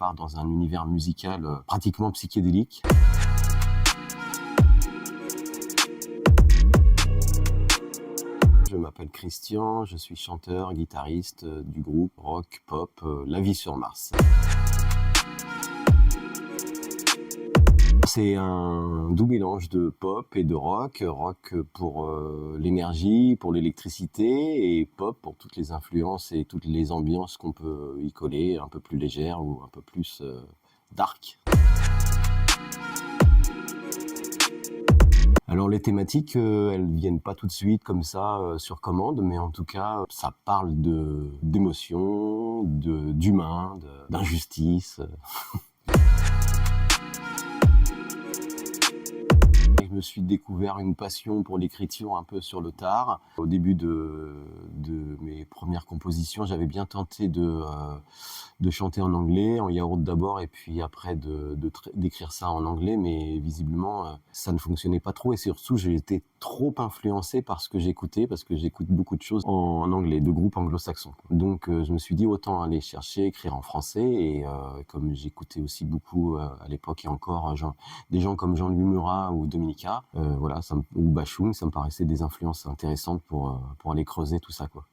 part dans un univers musical pratiquement psychédélique. Je m'appelle Christian, je suis chanteur, guitariste du groupe rock pop La Vie sur Mars. C'est un doux mélange de pop et de rock. Rock pour l'énergie, pour l'électricité, et pop pour toutes les influences et toutes les ambiances qu'on peut y coller, un peu plus légères ou un peu plus dark. Alors les thématiques, elles viennent pas tout de suite comme ça sur commande, mais en tout cas, ça parle d'émotions, d'humain, d'injustice. Je me suis découvert une passion pour l'écriture un peu sur le tard. Au début de mes premières compositions, j'avais bien tenté de chanter en anglais, en yaourt d'abord, et puis après d'écrire ça en anglais, mais visiblement ça ne fonctionnait pas trop, et surtout j'ai été trop influencé par ce que j'écoutais, parce que j'écoute beaucoup de choses en anglais, de groupes anglo-saxons. Donc je me suis dit autant aller chercher, écrire en français, et comme j'écoutais aussi beaucoup à l'époque et encore des gens comme Jean-Louis Murat ou Dominica, voilà, ou Bashung, ça me paraissait des influences intéressantes pour aller creuser tout ça, quoi.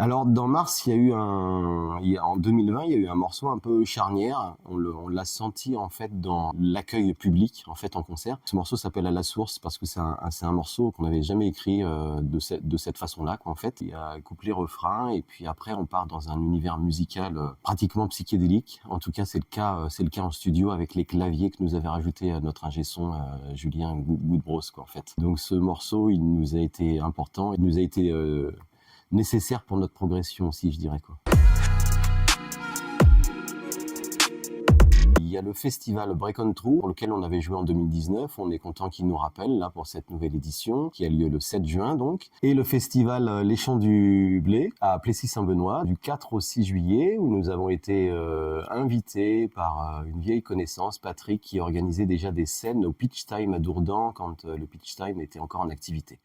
Alors dans Mars, en 2020, il y a eu un morceau un peu charnière. On l'a senti en fait dans l'accueil public en fait en concert. Ce morceau s'appelle À la source parce que c'est un morceau qu'on n'avait jamais écrit de cette façon-là, quoi, en fait. Il y a couplet refrain, et puis après on part dans un univers musical pratiquement psychédélique. En tout cas, c'est le cas en studio avec les claviers que nous avait rajouté notre ingé son Julien Goudbros, quoi, en fait. Donc ce morceau, il nous a été important, il nous a été nécessaire pour notre progression aussi, je dirais, quoi. Il y a le festival Break On Through pour lequel on avait joué en 2019. On est content qu'il nous rappelle là pour cette nouvelle édition qui a lieu le 7 juin donc. Et le festival Les Champs du Blé à Plessis-Saint-Benoît du 4 au 6 juillet où nous avons été invités par une vieille connaissance, Patrick, qui organisait déjà des scènes au Pitch Time à Dourdan quand le Pitch Time était encore en activité.